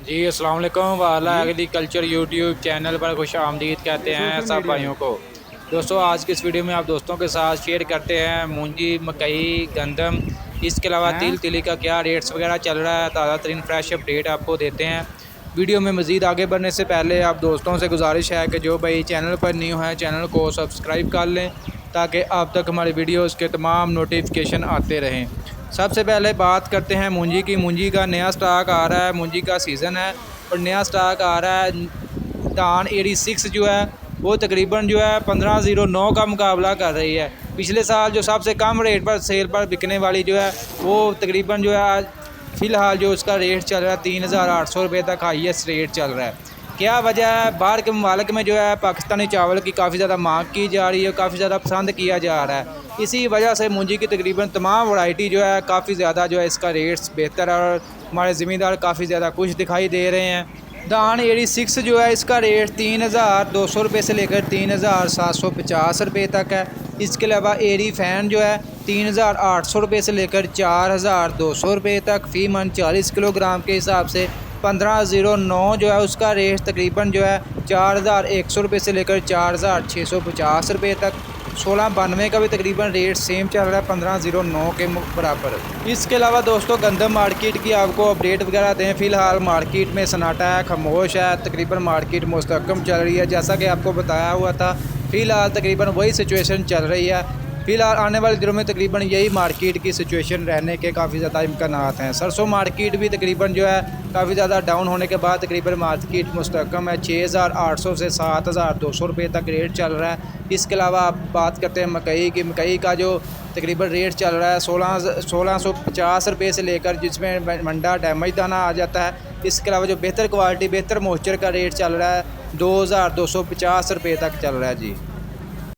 जी अस्सलाम वालेकुम वाला जी। एग्रीकल्चर यूट्यूब चैनल पर खुश आमदीद कहते हैं सोशल सब मीडिया भाइयों को। दोस्तों आज की इस वीडियो में आप दोस्तों के साथ शेयर करते हैं मूंजी मकई गंदम इसके अलावा हैं। तिल तिली का क्या रेट्स वगैरह चल रहा है, ताज़ा तरीन फ्रेश अपडेट आपको देते हैं। वीडियो में मज़ीद आगे बढ़ने से पहले आप दोस्तों से गुजारिश है कि जो भाई चैनल पर न्यू है चैनल को सब्सक्राइब कर लें ताकि अब तक हमारी वीडियोस के तमाम नोटिफिकेशन आते रहें। सबसे पहले बात करते हैं मूंजी की। मूंजी का नया स्टॉक आ रहा है, मूंजी का सीज़न है और नया स्टॉक आ रहा है। धान 86 जो है वो तकरीबन जो है 1509 का मुकाबला कर रही है। पिछले साल जो सबसे कम रेट पर सेल पर बिकने वाली जो है वो तकरीबन जो है आज फ़िलहाल जो उसका रेट चल रहा है 3800 रुपये तक हाईएस्ट रेट चल रहा है। क्या वजह है? बाहर के ममालिक में जो है पाकिस्तानी चावल की काफ़ी ज़्यादा मांग की जा रही है, काफ़ी ज़्यादा पसंद किया जा रहा है। इसी वजह से मूंजी की तकरीबन तमाम वैरायटी जो है काफ़ी ज़्यादा जो है इसका रेट्स बेहतर है और हमारे ज़मींदार काफ़ी ज़्यादा खुश दिखाई दे रहे हैं। धान 86 जो है इसका रेट 3200 रुपये से लेकर 3750 रुपये तक है। इसके अलावा एरी फैन जो है 3800 रुपये से लेकर 4200 रुपये तक फ़ी मन 40 किलोग्राम के हिसाब से 1509 जो है उसका रेट तकरीबन जो है 4100 रुपये से लेकर 4650 रुपये तक। 1692 का भी तकरीबन रेट सेम चल रहा है 1509 के बराबर। इसके अलावा दोस्तों गंदम मार्केट की आपको अपडेट वगैरह दें। फ़िलहाल मार्केट में सन्नाटा है, खामोश है, तकरीबन मार्केट मुस्तकम चल रही है जैसा कि आपको बताया हुआ था। फ़िलहाल तकरीबन वही सिचुएशन चल रही है। फ़िलहाल आने वाले दिनों में तकरीबन यही मार्केट की सिचुएशन रहने के काफ़ी ज़्यादा इम्कानात हैं। सरसों मार्केट भी तकरीबन जो है काफ़ी ज़्यादा डाउन होने के बाद तकरीबन मार्केट मुस्तकम है। 6800 से 7200 रुपये तक रेट चल रहा है। इसके अलावा आप बात करते हैं मकई की। मकई का जो तकरीबन रेट चल रहा है 1650 रुपये से लेकर, जिसमें मंडा डैमेज दाना आ जाता है। इसके अलावा जो बेहतर क्वालिटी बेहतर मॉइस्चर का रेट चल रहा है 2250 रुपये तक चल रहा है जी।